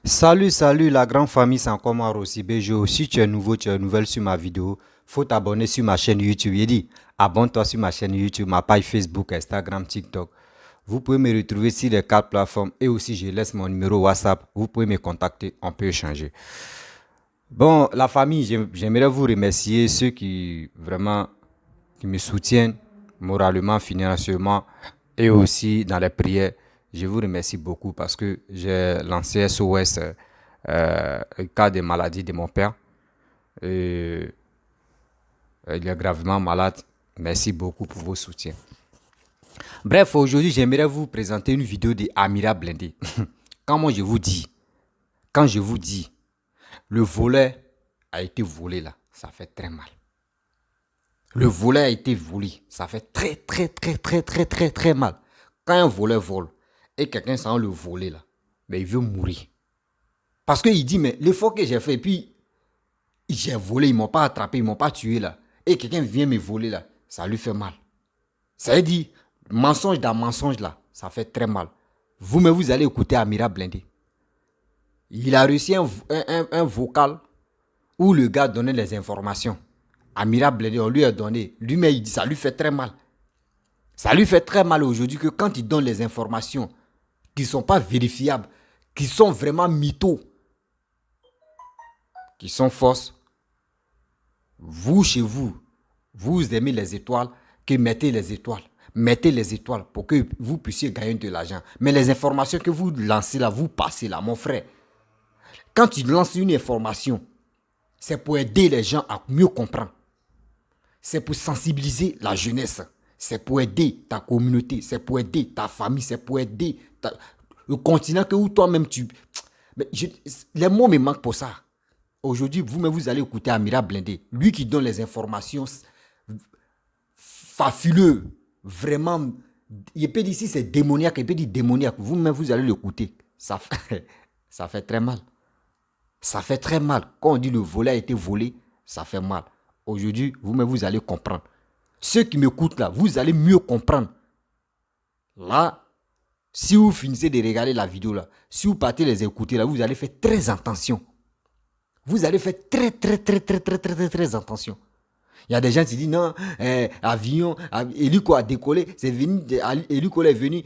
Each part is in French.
Salut, salut la grande famille, c'est encore moi Rossi Bejo. Si tu es nouveau, tu es nouvelle sur ma vidéo, faut t'abonner sur ma chaîne YouTube. Il dit, abonne-toi sur ma chaîne YouTube, ma page Facebook, Instagram, TikTok. Vous pouvez me retrouver sur les quatre plateformes et aussi je laisse mon numéro WhatsApp. Vous pouvez me contacter, on peut échanger. Bon, la famille, j'aimerais vous remercier ceux qui vraiment qui me soutiennent moralement, financièrement et aussi dans les prières. Je vous remercie beaucoup parce que j'ai lancé SOS cas de maladie de mon père. Et, il est gravement malade. Merci beaucoup pour vos soutiens. Bref, aujourd'hui, j'aimerais vous présenter une vidéo de Amira Blindé. Quand moi je vous dis, quand je vous dis, le volet a été volé là, ça fait très mal. Le volet a été volé, ça fait très mal. Quand un voleur vole et quelqu'un s'en le voler là, mais il veut mourir. Parce qu'il dit, mais l'effort que j'ai fait, puis j'ai volé, ils ne m'ont pas attrapé, ils ne m'ont pas tué là. Et quelqu'un vient me voler là, ça lui fait mal. Ça veut dire, mensonge dans mensonge là, ça fait très mal. Vous-même, vous allez écouter Amira Blindé. Il a reçu un vocal où le gars donnait les informations. Amira Blindé, on lui a donné. Lui-même, il dit, ça lui fait très mal. Ça lui fait très mal aujourd'hui que quand il donne les informations qui ne sont pas vérifiables, qui sont vraiment mythos, qui sont fausses, vous, chez vous, vous aimez les étoiles, que mettez les étoiles. Mettez les étoiles pour que vous puissiez gagner de l'argent. Mais les informations que vous lancez là, vous passez là, mon frère. Quand tu lances une information, c'est pour aider les gens à mieux comprendre. C'est pour sensibiliser la jeunesse. C'est pour aider ta communauté. C'est pour aider ta famille. C'est pour aider le continent que où toi-même tu... Mais les mots me manquent pour ça. Aujourd'hui, vous-même, vous allez écouter Amira Blindé. Lui qui donne les informations fabuleuses. Vraiment, il peut dire si c'est démoniaque, il peut dire démoniaque. Vous-même, vous allez l'écouter. Ça fait très mal. Ça fait très mal. Quand on dit le volet a été volé, ça fait mal. Aujourd'hui, vous-même, vous allez comprendre. Ceux qui m'écoutent là, vous allez mieux comprendre. Là, si vous finissez de regarder la vidéo là, si vous partez les écouter là, vous allez faire très attention. Vous allez faire très attention. Il y a des gens qui disent non, avion, hélico a décollé, c'est venu, hélico est venu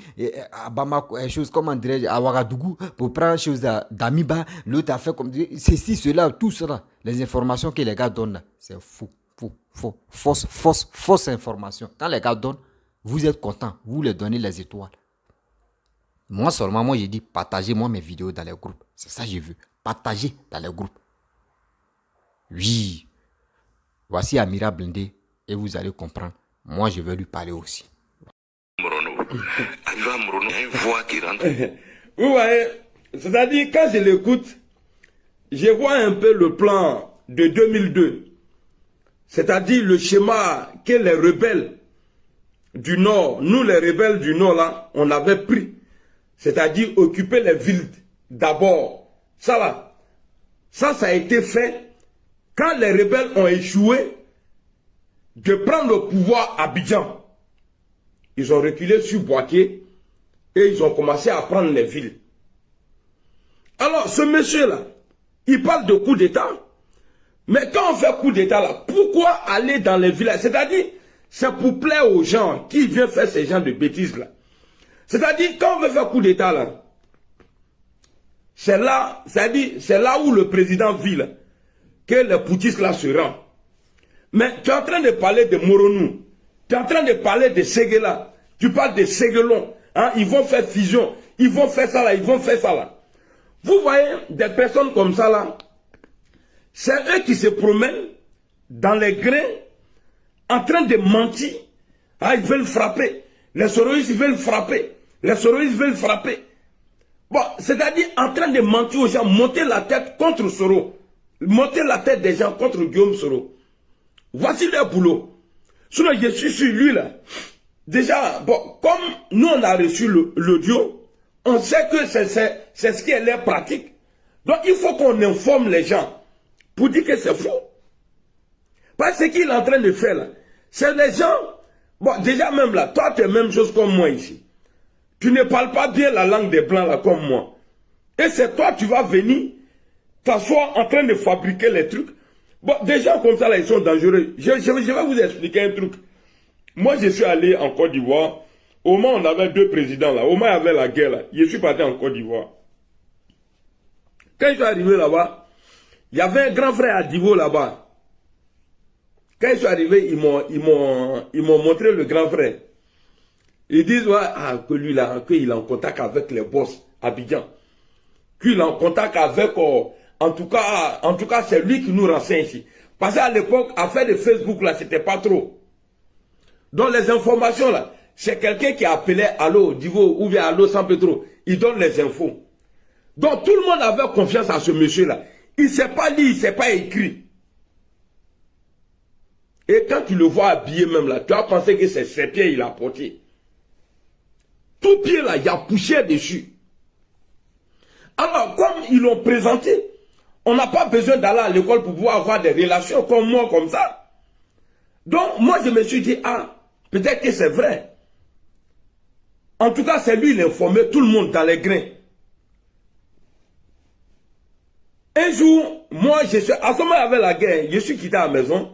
à Bamako, chose comme à Ouagadougou pour prendre chose d'Amiba, l'autre a fait comme ceci, cela, tout cela. Les informations que les gars donnent, c'est faux, fausse information. Quand les gars donnent, vous êtes content, vous leur donnez les étoiles. Moi seulement, moi j'ai dit partagez moi mes vidéos dans les groupes. C'est ça que j'ai vu. Partagez dans les groupes. Oui. Voici Amira Blindé et vous allez comprendre. Moi, je vais lui parler aussi. Vous voyez, c'est-à-dire quand je l'écoute, je vois un peu le plan de 2002. C'est-à-dire le schéma que les rebelles du Nord, nous les rebelles du Nord là, on avait pris. C'est-à-dire occuper les villes d'abord. Ça là, ça a été fait. Quand les rebelles ont échoué de prendre le pouvoir à Abidjan, ils ont reculé sur Boaké et ils ont commencé à prendre les villes. Alors ce monsieur-là, il parle de coup d'État, mais quand on fait coup d'État là, pourquoi aller dans les villages? C'est-à-dire, c'est pour plaire aux gens qui viennent faire ces gens de bêtises là. C'est-à-dire, quand on veut faire coup d'État là, c'est là, c'est-à-dire, c'est là où le président vit là, que les poutistes là se rendent. Mais tu es en train de parler de Moronou, tu es en train de parler de Séguéla, tu parles de Séguelon, hein, ils vont faire fusion, ils vont faire ça là, ils vont faire ça là. Vous voyez des personnes comme ça là, c'est eux qui se promènent dans les grains en train de mentir. Ah, ils veulent frapper, les soroïstes veulent frapper, les soroïstes veulent frapper. Bon, c'est-à-dire en train de mentir aux gens, monter la tête contre Soro. Monter la tête des gens contre Guillaume Soro. Voici leur boulot. Sinon, je suis sur lui là. Déjà, bon, comme nous on a reçu l'audio, on sait que c'est ce qui est leur pratique. Donc il faut qu'on informe les gens pour dire que c'est faux. Parce que ce qu'il est en train de faire là, c'est les gens. Bon, déjà même là, toi tu es même chose comme moi ici. Tu ne parles pas bien la langue des blancs là comme moi. Et c'est toi, tu vas venir t'asseoir en train de fabriquer les trucs. Bon, des gens comme ça, là, ils sont dangereux. Je vais vous expliquer un truc. Moi, je suis allé en Côte d'Ivoire. Au moment où on avait 2 présidents, là. Au moment où il y avait la guerre, là. Je suis parti en Côte d'Ivoire. Quand je suis arrivé là-bas, il y avait un grand frère à Divo là-bas. Quand je suis arrivé, ils m'ont montré le grand frère. Ils disent, ouais, que lui là, qu'il est en contact avec les boss à Abidjan. Qu'il est en contact avec, en tout cas, c'est lui qui nous renseigne ici. Parce qu'à l'époque, affaire de Facebook là, c'était pas trop. Donc les informations là, c'est quelqu'un qui appelait Allo Divo ou bien Allo San Pedro. Il donne les infos. Donc tout le monde avait confiance à ce monsieur là. Il ne sait pas lire, il ne sait pas écrire. Et quand tu le vois habillé même là, tu as pensé que c'est ses pieds il a porté. Tout pied là, il y a poussière dessus. Alors, comme ils l'ont présenté, on n'a pas besoin d'aller à l'école pour pouvoir avoir des relations comme moi, comme ça. Donc, moi, je me suis dit, ah, peut-être que c'est vrai. En tout cas, c'est lui, il informait tout le monde dans les grains. Un jour, moi, à ce moment, il y avait la guerre, je suis quitté à la maison,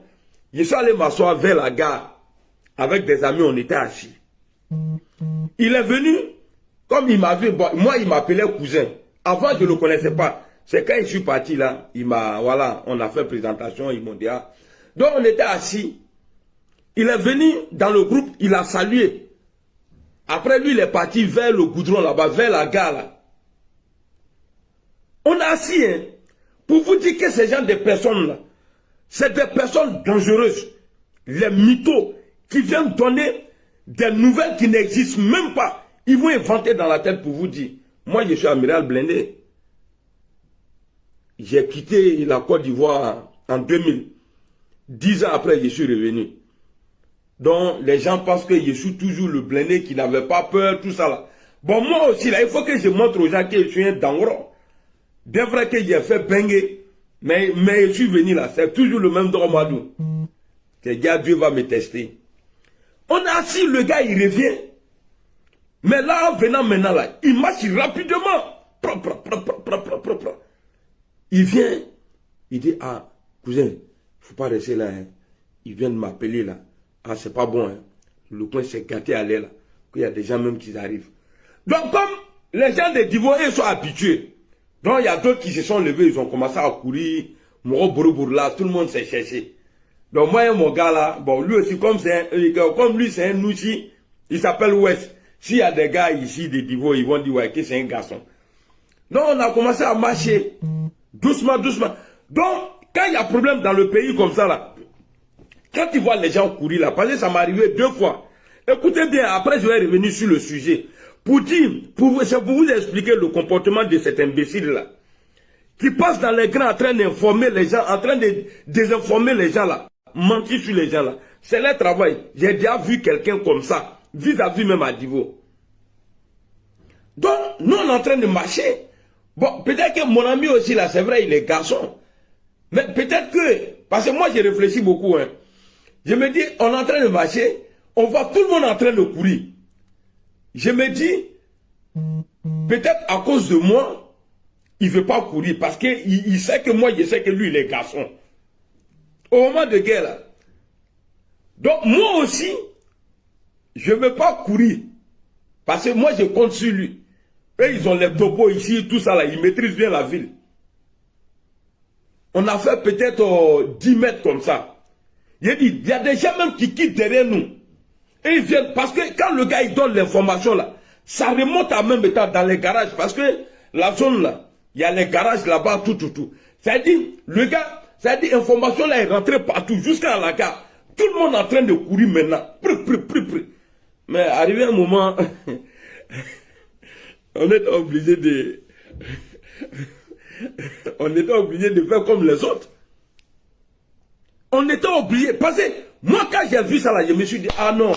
je suis allé m'asseoir vers la gare, avec des amis, on était assis. Il est venu, comme il m'a vu, bon, moi, il m'appelait cousin. Avant, je ne le connaissais pas. C'est quand je suis parti là, voilà, on a fait présentation, ils m'ont dit, ah. Donc, on était assis. Il est venu dans le groupe, il a salué. Après, lui, il est parti vers le goudron là-bas, vers la gare là. On a assis, hein, pour vous dire que ces gens de personnes là, c'est des personnes dangereuses. Les mythos qui viennent donner des nouvelles qui n'existent même pas. Ils vont inventer dans la tête pour vous dire. Moi, je suis amiral blindé. J'ai quitté la Côte d'Ivoire en 2000. 10 ans après, je suis revenu. Donc, les gens pensent que je suis toujours le blindé qui n'avait pas peur, tout ça là. Bon, moi aussi, là, il faut que je montre aux gens que je suis un dangro. Des vrai que j'ai fait bengue, mais je suis venu là. C'est toujours le même dromadou. Que Dieu va me tester. On a assis, le gars, il revient. Mais là, en venant maintenant là, il marche rapidement. Propre. Il vient, il dit, ah, cousin, il ne faut pas rester là. Hein. Il vient de m'appeler là. Ah, c'est pas bon. Hein. Le coin s'est gâté à l'air là. Qu'il y a des gens même qui arrivent. Donc, comme les gens de Divo, ils sont habitués. Donc, il y a d'autres qui se sont levés, ils ont commencé à courir. Moro là, tout le monde s'est cherché. Donc, moi et mon gars là, bon, lui aussi, comme lui, c'est un Nouchi, il s'appelle West. S'il y a des gars ici de Divo, ils vont dire, ouais, que c'est un garçon. Donc, on a commencé à marcher. Doucement. Donc, quand il y a problème dans le pays comme ça là, quand tu vois les gens courir là, parce que ça m'est arrivé 2 fois. Écoutez bien, après je vais revenir sur le sujet. Pour vous expliquer le comportement de cet imbécile là. Qui passe dans les grains en train d'informer les gens, en train de désinformer les gens là. Mentir sur les gens là. C'est leur travail. J'ai déjà vu quelqu'un comme ça, vis-à-vis même à Divo. Donc, nous on est en train de marcher. Bon, peut-être que mon ami aussi là, c'est vrai, il est garçon. Mais peut-être que, parce que moi j'ai réfléchi beaucoup, hein. Je me dis, on est en train de marcher, on voit tout le monde en train de courir. Je me dis, peut-être à cause de moi, il ne veut pas courir parce qu'il sait que moi, je sais que lui, il est garçon. Au moment de guerre, là. Donc, moi aussi, je ne veux pas courir parce que moi, je compte sur lui. Eux, ils ont les topos ici, tout ça, là, ils maîtrisent bien la ville. On a fait peut-être 10 mètres comme ça. Il y a des gens même qui quittent derrière nous. Et ils viennent, parce que quand le gars il donne l'information là, ça remonte à même temps dans les garages. Parce que la zone là, il y a les garages là-bas, tout. C'est-à-dire, le gars, c'est-à-dire, l'information là est rentrée partout, jusqu'à la gare. Tout le monde est en train de courir maintenant. Mais arrivé un moment, on est obligé de... on était obligé de faire comme les autres. On était obligé. Parce que moi, quand j'ai vu ça là, je me suis dit, ah non,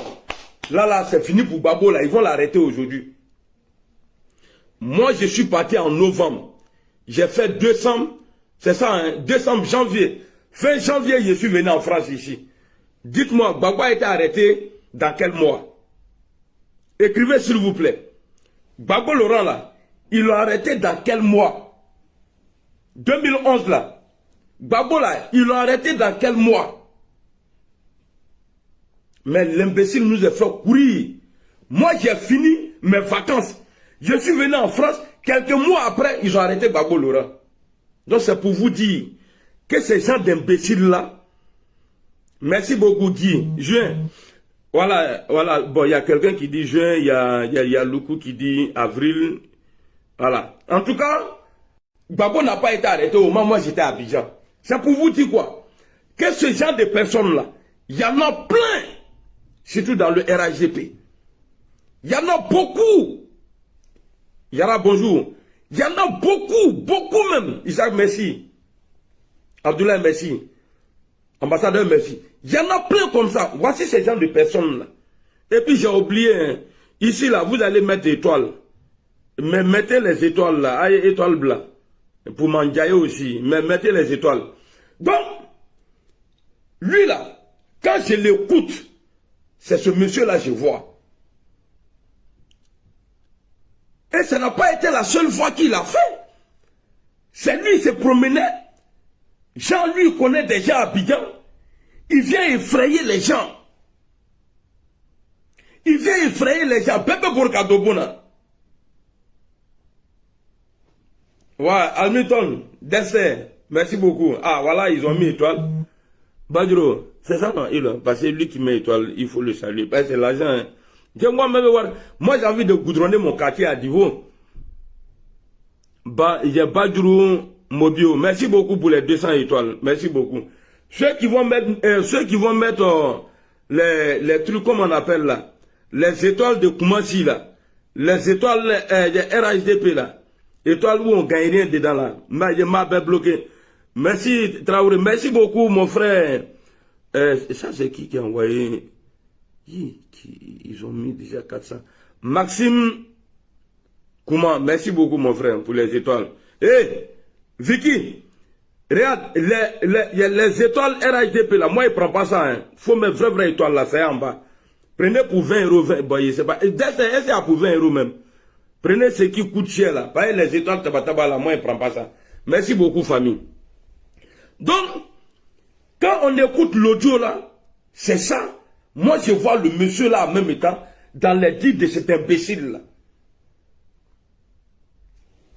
là, c'est fini pour Babo, là, ils vont l'arrêter aujourd'hui. Moi, je suis parti en novembre. J'ai fait décembre, c'est ça, hein, décembre, janvier. Fin janvier, je suis venu en France ici. Dites-moi, Babo a été arrêté dans quel mois? Écrivez s'il vous plaît. Babo Laurent là, ils l'ont arrêté dans quel mois? 2011 là. Gbagbo là, ils l'ont arrêté dans quel mois? Mais l'imbécile nous a fait courir. Moi, j'ai fini mes vacances. Je suis venu en France. Quelques mois après, ils ont arrêté Gbagbo Laurent. Donc, c'est pour vous dire que ces gens d'imbéciles-là, merci beaucoup, Guy. Juin. Voilà. Bon, il y a quelqu'un qui dit juin, il y a Loukou qui dit avril. Voilà. En tout cas, Gbagbo n'a pas été arrêté au moment où moi j'étais à Abidjan. C'est pour vous dire quoi? Que ce genre de personnes-là, il y en a plein. Surtout dans le RAGP. Il y en a beaucoup. Yara, bonjour. Il y en a beaucoup même. Isaac, merci. Abdoulaye, merci. Ambassadeur, merci. Il y en a plein comme ça. Voici ces gens de personnes-là. Et puis j'ai oublié, hein, ici, là, vous allez mettre étoiles. Mais mettez les étoiles là, ah, étoiles blanches. Pour m'enjailler aussi. Mais mettez les étoiles. Donc, lui là, quand je l'écoute, c'est ce monsieur-là que je vois. Et ça n'a pas été la seule fois qu'il a fait. C'est lui, il se promenait. Jean, lui, connaît des gens à Abidjan. Il vient effrayer les gens. Il vient effrayer les gens. Bébé Bourkadobona. Ouais, Hamilton, dessert. Merci beaucoup. Ah, voilà, ils ont mis étoile. Badro, c'est ça, non? Parce que lui qui met étoile, il faut le saluer. Parce que c'est l'argent. Hein. Moi, j'ai envie de goudronner mon quartier à Divo. J'ai Badrou Mobio. Merci beaucoup pour les 200 étoiles. Merci beaucoup. Ceux qui vont mettre les trucs, comme on appelle là, les étoiles de Koumassi là, les étoiles de RHDP là, étoiles où on gagne rien dedans là, je m'avais bloqué. Merci Traoré, merci beaucoup mon frère. Ça c'est qui a envoyé? Ils ont mis déjà 400. Maxime Kouman, merci beaucoup mon frère pour les étoiles. Vicky, regarde, les étoiles RHDP là, moi je ne prends pas ça. Il faut mettre vraie étoile là, c'est en bas. Prenez pour 20 euros, 20, bon, je sais pas. C'est pour 20 euros même. Prenez ce qui coûte cher là. Pas les étoiles tabataba là, moi je ne prends pas ça. Merci beaucoup famille. Donc, quand on écoute l'audio là, c'est ça. Moi je vois le monsieur là en même temps dans les dits de cet imbécile là.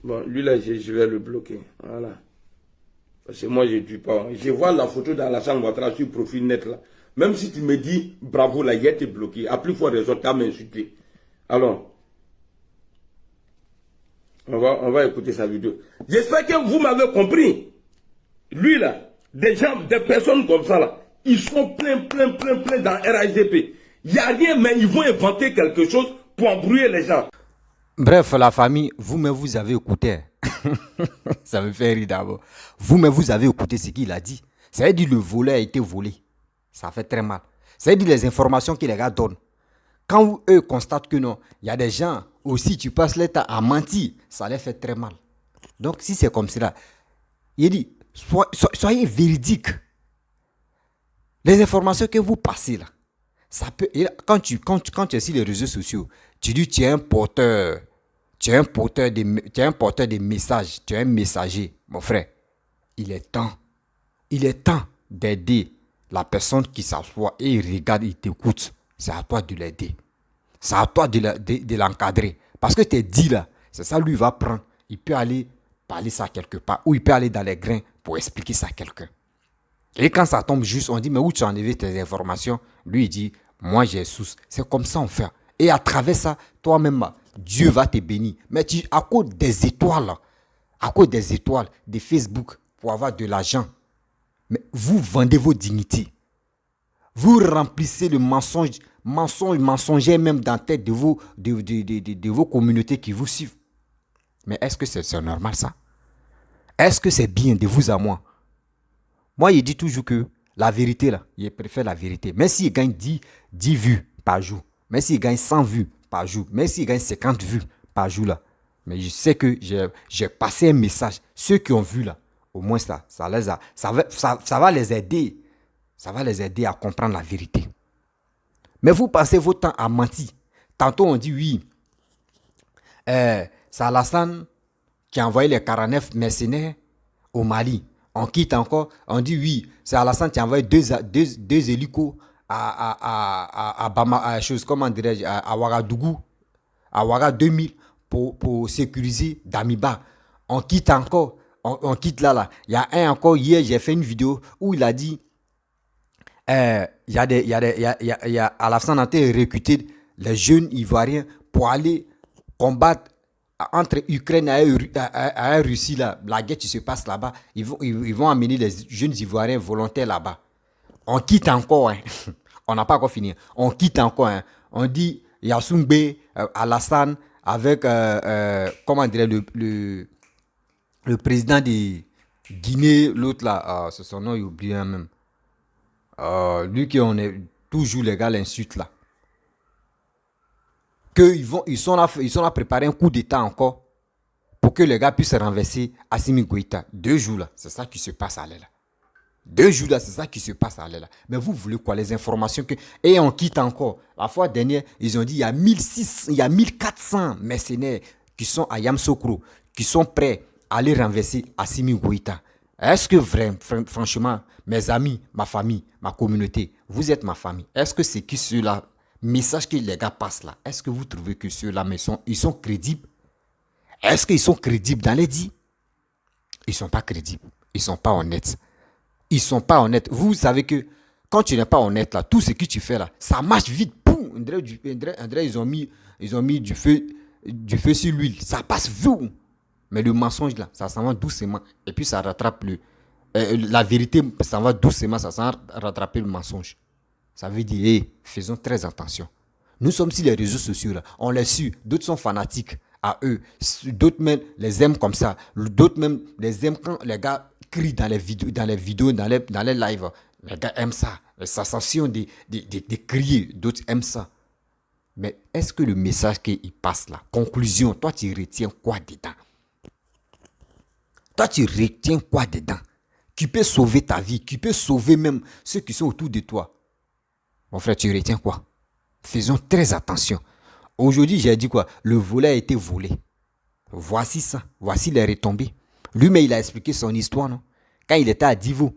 Bon, lui là, je vais le bloquer. Voilà. Parce que moi, je ne dis pas. Je vois la photo dans la chambre Ouattara sur le profil net là. Même si tu me dis bravo là, il a été bloqué. À plus fort raison, tu as m'insulté. Alors, on va écouter sa vidéo. J'espère que vous m'avez compris. Lui là, des gens, des personnes comme ça là, ils sont plein dans RHDP. Il n'y a rien, mais ils vont inventer quelque chose pour embrouiller les gens. Bref, la famille, vous avez écouté. Ça me fait rire d'abord. Vous avez écouté ce qu'il a dit. Ça veut dire que le volet a été volé. Ça fait très mal. Ça veut dire les informations que les gars donnent. Quand eux constatent que non, il y a des gens aussi, tu passes l'état à mentir, ça les fait très mal. Donc, si c'est comme cela, il dit, soyez véridiques. Les informations que vous passez là, ça peut, quand tu es sur les réseaux sociaux, tu dis tu es un porteur. Tu es un porteur de messages. Tu es un messager, mon frère. Il est temps d'aider la personne qui s'assoit et il regarde, il t'écoute. C'est à toi de l'aider. C'est à toi de l'encadrer. Parce que tu es dit là, c'est ça lui va prendre. Il peut aller parler ça quelque part ou il peut aller dans les grains pour expliquer ça à quelqu'un. Et quand ça tombe juste, on dit, mais où tu as enlevé tes informations? Lui, il dit, moi j'ai sous. C'est comme ça on fait. Et à travers ça, toi-même, Dieu va te bénir. Mais à cause des étoiles, de Facebook, pour avoir de l'argent, mais vous vendez vos dignités. Vous remplissez le mensonger même dans la tête de vos communautés qui vous suivent. Mais est-ce que c'est normal ça? Est-ce que c'est bien de vous à moi? Moi, je dis toujours que la vérité, là, je préfère la vérité. Même s'il gagne 10 vues par jour, même s'il gagne 100 vues par jour, même s'il gagne 50 vues par jour, là, mais je sais que j'ai passé un message. Ceux qui ont vu, là, au moins ça va les aider. Ça va les aider à comprendre la vérité. Mais vous passez votre temps à mentir. Tantôt, on dit oui. C'est Alassane qui a envoyé les 49 mercenaires au Mali. On quitte encore, on dit oui, c'est Alassane qui a envoyé deux hélicos à Bama, comment dirais-je, à Ouagadougou, à Ouaga 2000 pour sécuriser Damiba. On quitte encore, on quitte là. Il y a un encore, hier, j'ai fait une vidéo où il a dit, Alassane a été recruté les jeunes Ivoiriens pour aller combattre entre Ukraine et Russie, là, la guerre qui se passe là-bas. Ils vont amener les jeunes Ivoiriens volontaires là-bas. On quitte encore, hein. On n'a pas encore fini. On quitte encore, hein. On dit Yassoumbé, Alassane, avec, comment dirait le président de Guinée, l'autre là, c'est son nom, il oublie même. Lui qui on est toujours les gars l'insulte là. Ils sont là préparer un coup d'état encore pour que les gars puissent renverser Assimi Goïta. 2 jours là, c'est ça qui se passe à l'aile. 2 jours là, c'est ça qui se passe à l'aile. Mais vous voulez quoi? Les informations que... Et on quitte encore. La fois dernière, ils ont dit il y a 1400 mercenaires qui sont à Yamoussoukro, qui sont prêts à aller renverser Assimi Goïta. Est-ce que franchement, mes amis, ma famille, ma communauté, vous êtes ma famille, est-ce que c'est qui ceux-là, message que les gars passent là, est-ce que vous trouvez que ceux-là, ils sont crédibles? Est-ce qu'ils sont crédibles dans les dits? Ils ne sont pas crédibles. Ils ne sont pas honnêtes. Ils ne sont pas honnêtes. Vous savez que quand tu n'es pas honnête là, tout ce que tu fais là, ça marche vite. Boum, André, ils ont mis du feu sur l'huile. Ça passe vite. Mais le mensonge là, ça s'en va doucement. Et puis ça rattrape la vérité, ça va doucement, ça s'en va rattraper le mensonge. Ça veut dire, hey, faisons très attention. Nous sommes sur les réseaux sociaux là, on les suit. D'autres sont fanatiques à eux. D'autres même les aiment comme ça. D'autres même les aiment quand les gars crient dans les vidéos, dans les lives. Les gars aiment ça. La sensation de crier. D'autres aiment ça. Mais est-ce que le message qu'il passe là, conclusion, toi tu retiens quoi dedans? Toi tu retiens quoi dedans? Qui peut sauver ta vie, qui peut sauver même ceux qui sont autour de toi. Mon frère, tu retiens quoi? Faisons très attention. Aujourd'hui, j'ai dit quoi? Le volet a été volé. Voici ça. Voici les retombées. Lui-même, il a expliqué son histoire, non? Quand il était à Divo,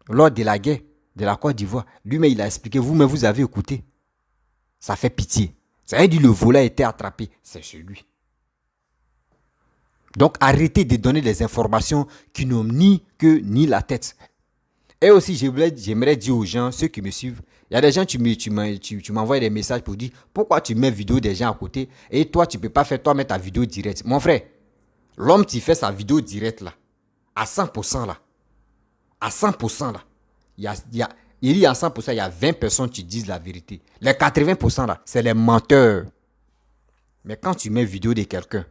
lors de la guerre de la Côte d'Ivoire, lui-même, il a expliqué. Vous-même, vous avez écouté. Ça fait pitié. Ça veut dire le volet a été attrapé. C'est chez lui. Donc, arrêtez de donner des informations qui n'ont ni queue ni la tête. Et aussi, j'aimerais dire aux gens, ceux qui me suivent, il y a des gens, tu m'envoies des messages pour dire pourquoi tu mets vidéo des gens à côté et toi, tu ne peux pas faire toi mettre ta vidéo directe. Mon frère, l'homme qui fait sa vidéo directe là, à 100% là, à 100% là, il y a 100%, il y a 20 personnes qui disent la vérité. Les 80% là, c'est les menteurs. Mais quand tu mets vidéo de quelqu'un,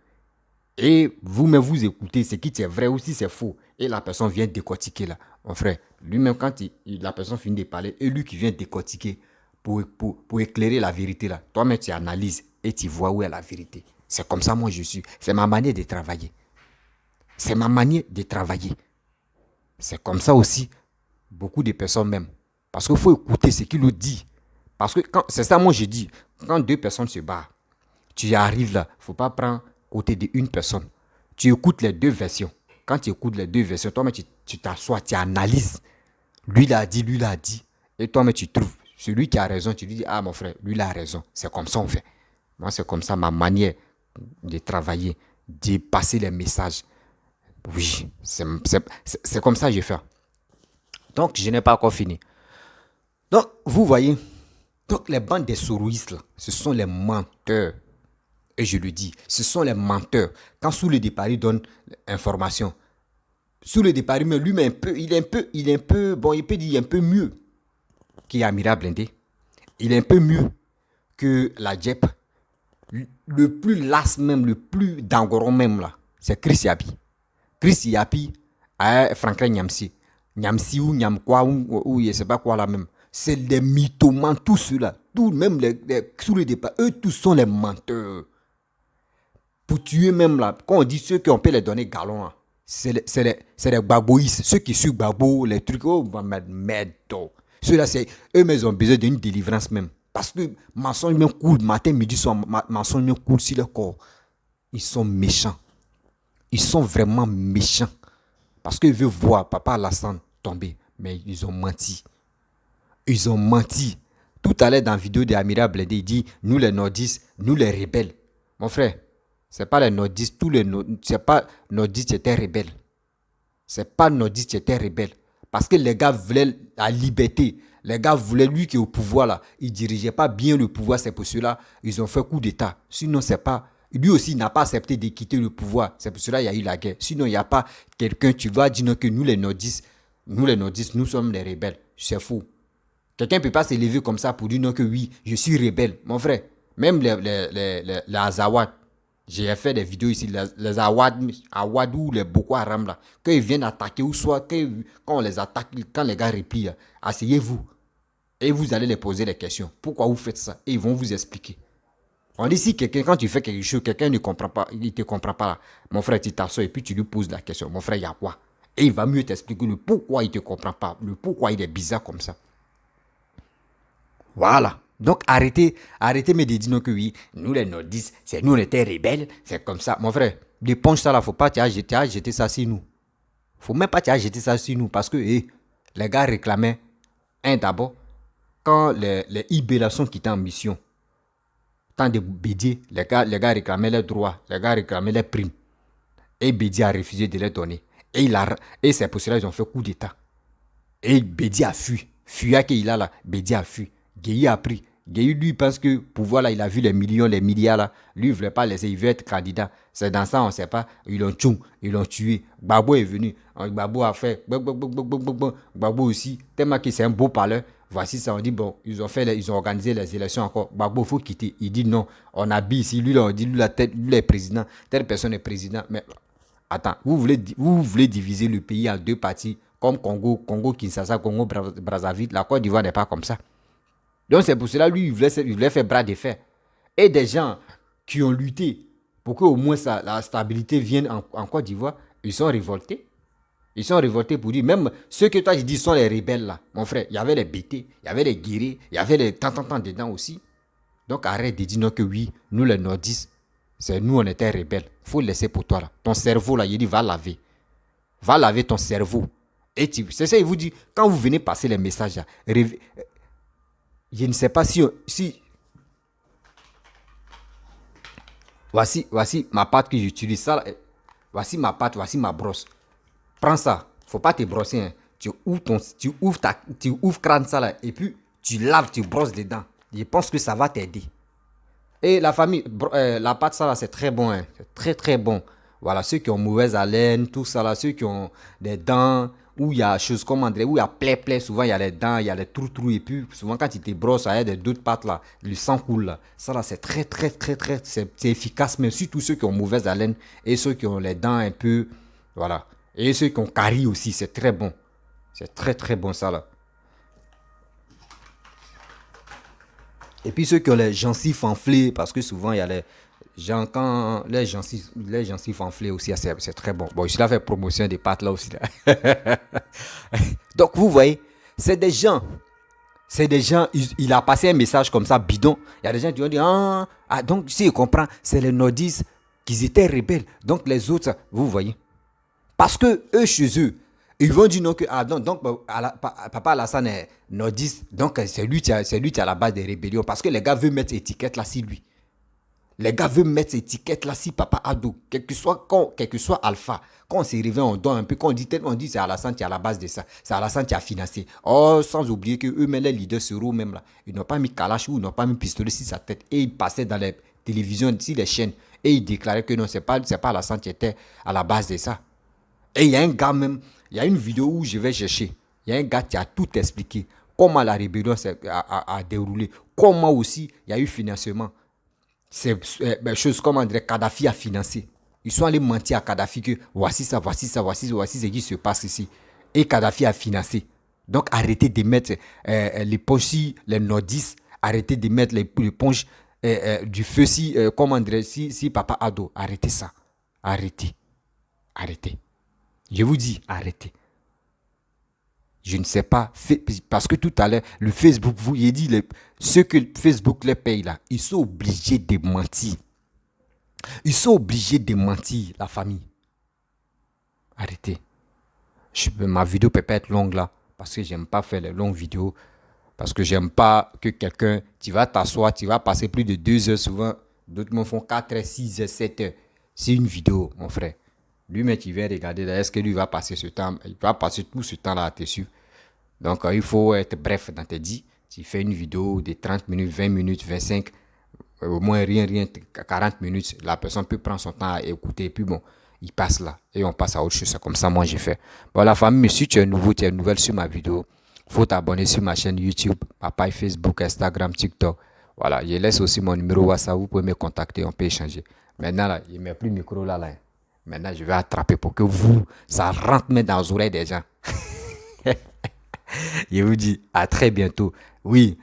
et vous-même vous écoutez ce qui est vrai ou si c'est faux, et la personne vient décortiquer là, mon frère, lui-même quand la personne finit de parler, et lui qui vient décortiquer pour éclairer la vérité là, toi-même tu analyses et tu vois où est la vérité. C'est comme ça moi je suis. C'est ma manière de travailler. C'est ma manière de travailler. C'est comme ça aussi beaucoup de personnes même. Parce qu'il faut écouter ce qu'il nous dit. Parce que c'est ça moi je dis, quand 2 personnes se battent, tu arrives là, il ne faut pas prendre côté d'une personne. Tu écoutes les 2 versions. Quand tu écoutes les 2 versions, toi-même tu t'assois, tu analyses. Lui l'a dit, lui l'a dit. Et toi-même tu trouves celui qui a raison, tu lui dis, ah mon frère, lui il a raison. C'est comme ça on fait. Moi c'est comme ça ma manière de travailler, de passer les messages. Oui, c'est comme ça que je fais. Donc je n'ai pas encore fini. Donc vous voyez, donc les bandes des soroïstes là, ce sont les menteurs. Et je le dis, ce sont les menteurs. Quand sous le départ, il donne l'information. Sous le départ, lui-même, il est un peu, bon, il peut dire un peu mieux qu'Amira Blindé. Il est un peu mieux que la JEP. Le plus las même, le plus dangoron même là, c'est Chris Yapi. Chris Yapi a Franklin Nyamsi. Nyamsi ou Nyamkwa ou je ne sais pas quoi là même. C'est des mythomanes, tous ceux-là. Tous, même sous le départ, eux tous sont les menteurs. Pour tuer même là, quand on dit ceux qu'on peut les donner galon, c'est les baboïs, ceux qui suivent babo, les trucs, oh, merde. Ceux-là, c'est eux-mêmes, ils ont besoin d'une délivrance même. Parce que mensonge même coule, matin, midi, soir, mensonge même coule sur le corps. ils sont méchants. Ils sont vraiment méchants. Parce qu'ils veulent voir Papa Alassane tomber. Mais ils ont menti. Ils ont menti. Tout à l'heure dans la vidéo d'Amira Blindé, il dit, nous les nordistes, nous les rebelles. Mon frère, c'est pas les nordistes, c'est pas nordistes qui étaient rebelles. C'est pas nordistes qui étaient rebelles. Parce que les gars voulaient la liberté. Les gars voulaient lui qui est au pouvoir là. Il dirigeait pas bien le pouvoir, c'est pour cela ils ont fait coup d'état. Sinon, c'est pas... Lui aussi n'a pas accepté de quitter le pouvoir. C'est pour cela qu'il y a eu la guerre. Sinon, il n'y a pas quelqu'un qui va dire non, que nous les nordistes, nous sommes les rebelles. C'est faux. Quelqu'un ne peut pas se lever comme ça pour dire non que oui, je suis rebelle. Mon frère, même les Azawad, j'ai fait des vidéos ici, les Awad ou les Boko Haram là, quand ils viennent attaquer ou soit quand on les attaque, quand les gars replient, asseyez-vous et vous allez les poser des questions. Pourquoi vous faites ça? Et ils vont vous expliquer. On dit si quelqu'un, quand tu fais quelque chose, quelqu'un ne comprend pas, il ne te comprend pas là. Mon frère, tu t'assois et puis tu lui poses la question. Mon frère, il y a quoi? Et il va mieux t'expliquer le pourquoi il ne te comprend pas, le pourquoi il est bizarre comme ça. Voilà. Donc arrêtez mes de dire que oui, nous les nordistes, c'est nous on était rebelles, c'est comme ça. Mon frère, déponge ça là, faut pas jeter ça sur nous. Faut même pas jeter ça sur nous parce que les gars réclamaient, d'abord, quand les IB là sont quittés en mission, tant de Bédier, les gars réclamaient leurs droits, les gars réclamaient les primes. Et Bédier a refusé de les donner. Et c'est pour cela qu'ils ont fait coup d'état. Et Bédier a fui. Fuyant qu'il a là, Bédier a fui. Gueye a pris. Gueye, lui, pense que pouvoir là, il a vu les millions, les milliards là. Lui, il ne voulait pas laisser, il veut être candidat. C'est dans ça, on ne sait pas. Ils l'ont tué. Gbagbo est venu. Gbagbo a fait. Gbagbo aussi, tellement que c'est un beau parleur. Voici ça, on dit, bon, ils ont organisé les élections encore. Gbagbo, il faut quitter. Il dit non, on habille ici. Lui, on dit, lui, la tête, lui, est président. Telle personne est président. Mais attends, vous voulez diviser le pays en deux parties, comme Congo-Kinshasa, Congo-Brazzaville. La Côte d'Ivoire n'est pas comme ça. Donc c'est pour cela, lui, il voulait faire bras de fer. Et des gens qui ont lutté pour qu'au moins la stabilité vienne en Côte d'Ivoire, ils sont révoltés. Ils sont révoltés pour dire, même ceux que toi, je dis, sont les rebelles là. Mon frère, il y avait les BT, il y avait les guéris, il y avait les tant dedans aussi. Donc arrête de dire non que oui, nous les nordistes, c'est nous, on était rebelles. Il faut laisser pour toi là. Ton cerveau là, il dit, va laver. Va laver ton cerveau. Et c'est ça, il vous dit, quand vous venez passer les messages là, je ne sais pas si voici ma pâte que j'utilise ça. Voici ma pâte, voici ma brosse. Prends ça. Faut pas te brosser. Hein. Tu ouvres crâne ça là et puis tu laves, tu brosses dedans. Je pense que ça va t'aider. Et la famille, la pâte ça là, c'est très bon. Hein. C'est très très bon. Voilà, ceux qui ont mauvaise haleine, tout ça là, ceux qui ont des dents, où il y a choses comme André, où il y a plaie, souvent il y a les dents, il y a les trous, et puis souvent quand tu te brosses, il y a d'autres pattes là, le sang coule là. Ça là, c'est très, c'est efficace, mais surtout ceux qui ont mauvaise haleine et ceux qui ont les dents un peu, voilà. Et ceux qui ont carie aussi, c'est très bon. C'est très, très bon ça là. Et puis ceux qui ont les gencives enflées, parce que souvent il y a les gens, quand les gencives enflées aussi, c'est très bon. Bon, je suis là fait promotion des pâtes là aussi. Là. Donc vous voyez, c'est des gens, il a passé un message comme ça, bidon. Il y a des gens qui ont dit, donc si je comprends, c'est les nordistes qui étaient rebelles. Donc les autres, vous voyez. Parce que eux, chez eux, ils vont dire non que Papa Alassane est nordiste, donc c'est lui qui a la base des rébellions. Parce que les gars veulent mettre étiquette là sur lui. Les gars veulent mettre étiquette là sur Papa Ado, quel que soit Alpha. Quand on s'est réveillé, on donne un peu, quand on dit c'est Alassane qui est à la base de ça, c'est Alassane qui a financé. Oh, sans oublier que eux-mêmes, les leaders seront même là. Ils n'ont pas mis Kalash ou ils n'ont pas mis pistolet sur sa tête. Et ils passaient dans les télévisions, sur les chaînes, et ils déclaraient que non, c'est pas Alassane qui était à la base de ça. Et il y a un gars même, il y a une vidéo où je vais chercher. Il y a un gars qui a tout expliqué. Comment la rébellion a déroulé. Comment aussi il y a eu financement. C'est choses comme André Kadhafi a financé. Ils sont allés mentir à Kadhafi que voici ce qui se passe ici. Et Kadhafi a financé. Donc arrêtez de mettre l'éponge les nordistes. Arrêtez de mettre l'éponge du feu comme André si Papa Ado. Arrêtez ça. Arrêtez. Je vous dis, arrêtez. Je ne sais pas, parce que tout à l'heure, le Facebook, il dit, ceux que Facebook les paye là, ils sont obligés de mentir. Ils sont obligés de mentir, la famille. Arrêtez. Ma vidéo peut pas être longue là, parce que j'aime pas faire les longues vidéos. Parce que j'aime pas que quelqu'un, tu vas t'asseoir, tu vas passer plus de 2 heures souvent. D'autres me font 4 heures, 6 heures, 7 heures. C'est une vidéo, mon frère. Lui-même, tu viens regarder là, est-ce que lui va passer ce temps, il va passer tout ce temps là à te suivre. Donc, il faut être bref dans tes dits. Tu fais une vidéo de 30 minutes, 20 minutes, 25, au moins rien, 40 minutes. La personne peut prendre son temps à écouter. Et puis bon, il passe là. Et on passe à autre chose. C'est comme ça, moi, j'ai fait. Bon, la famille, si tu es nouveau, tu es nouvelle sur ma vidéo, faut t'abonner sur ma chaîne YouTube, ma page Facebook, Instagram, TikTok. Voilà, je laisse aussi mon numéro WhatsApp. Vous pouvez me contacter, on peut échanger. Maintenant, là, il ne met plus le micro là. Maintenant, je vais attraper pour que vous, ça rentre même dans les oreilles des gens. Je vous dis à très bientôt. Oui,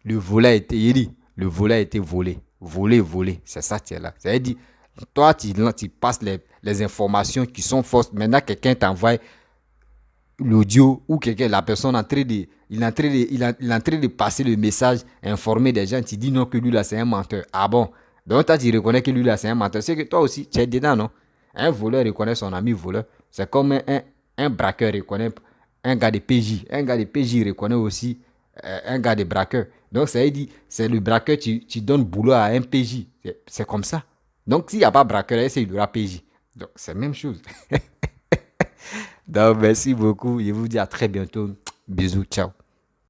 le volet a été, il dit, le volet a été volé. Volé. C'est ça, tu es là. C'est-à-dire, toi, tu passes les informations qui sont fausses. Maintenant, quelqu'un t'envoie l'audio ou quelqu'un, la personne il est en train de passer le message, informer des gens. Tu dis non, que lui là, c'est un menteur. Ah bon? Donc, toi, tu reconnais que lui là, c'est un menteur. C'est que toi aussi, tu es dedans, non? Un voleur reconnaît son ami voleur. C'est comme un braqueur reconnaît un gars de PJ. Un gars de PJ reconnaît aussi un gars de braqueur. Donc, ça veut dire, c'est le braqueur, tu donnes boulot à un PJ. C'est comme ça. Donc, s'il n'y a pas braqueur, c'est il y aura PJ. Donc, c'est la même chose. Donc, merci beaucoup. Je vous dis à très bientôt. Bisous, ciao.